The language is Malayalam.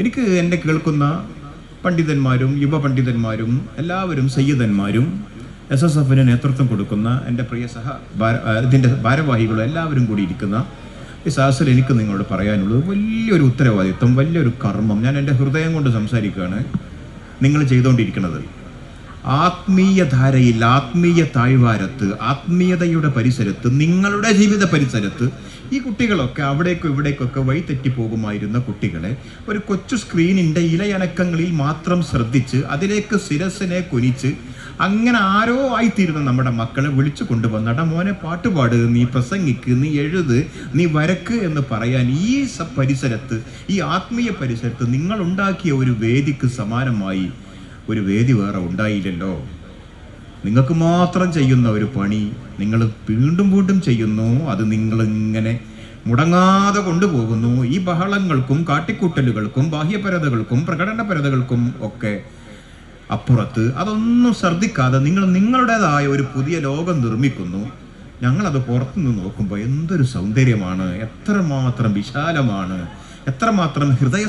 എനിക്ക് എന്നെ കേൾക്കുന്ന പണ്ഡിതന്മാരും യുവപണ്ഡിതന്മാരും എല്ലാവരും സയ്യിദന്മാരും SSFന് നേതൃത്വം കൊടുക്കുന്ന എൻ്റെ പ്രിയ ഇതിൻ്റെ ഭാരവാഹികളും എല്ലാവരും കൂടി ഇരിക്കുന്ന ഈ സദസ്സിൽ എനിക്ക് നിങ്ങളോട് പറയാനുള്ളത് വലിയൊരു ഉത്തരവാദിത്വം, വലിയൊരു കർമ്മം. ഞാൻ എൻ്റെ ഹൃദയം കൊണ്ട് സംസാരിക്കുകയാണ്. നിങ്ങൾ ചെയ്തുകൊണ്ടിരിക്കുന്നത് ആത്മീയധാരയിൽ, ആത്മീയ താഴ്വാരത്ത്, ആത്മീയതയുടെ പരിസരത്ത്, നിങ്ങളുടെ ജീവിത പരിസരത്ത് ഈ കുട്ടികളൊക്കെ അവിടേക്കും ഇവിടേക്കൊക്കെ വഴിതെറ്റിപ്പോകുമായിരുന്ന കുട്ടികളെ ഒരു കൊച്ചു സ്ക്രീനിൻ്റെ ഇലയനക്കങ്ങളിൽ മാത്രം ശ്രദ്ധിച്ച് അതിലേക്ക് ശിരസിനെ കുനിച്ച് അങ്ങനെ ആരോ ആയിത്തീരുന്ന നമ്മുടെ മക്കളെ വിളിച്ചു കൊണ്ടുവന്നട മോനെ പാട്ടുപാട്, നീ പ്രസംഗിക്ക്, നീ എഴുത്, നീ വരക്ക് എന്ന് പറയാൻ ഈ പരിസരത്ത്, ഈ ആത്മീയ പരിസരത്ത് നിങ്ങൾ ഉണ്ടാക്കിയ ഒരു വേദിക്ക് സമാനമായി ഒരു വേദി വേറെ ഉണ്ടായില്ലല്ലോ. നിങ്ങൾക്ക് മാത്രം ചെയ്യുന്ന ഒരു പണി നിങ്ങൾ വീണ്ടും വീണ്ടും ചെയ്യുന്നു. അത് നിങ്ങളിങ്ങനെ മുടങ്ങാതെ കൊണ്ടുപോകുന്നു. ഈ ബഹളങ്ങൾക്കും കാട്ടിക്കൂട്ടലുകൾക്കും ബാഹ്യപരതകൾക്കും പ്രകടനപരതകൾക്കും ഒക്കെ അപ്പുറത്ത് അതൊന്നും ശ്രദ്ധിക്കാതെ നിങ്ങൾ നിങ്ങളുടേതായ ഒരു പുതിയ ലോകം നിർമ്മിക്കുന്നു. ഞങ്ങളത് പുറത്തുനിന്ന് നോക്കുമ്പോൾ എന്തൊരു സൗന്ദര്യമാണ്, എത്രമാത്രം വിശാലമാണ്, എത്രമാത്രം ഹൃദയ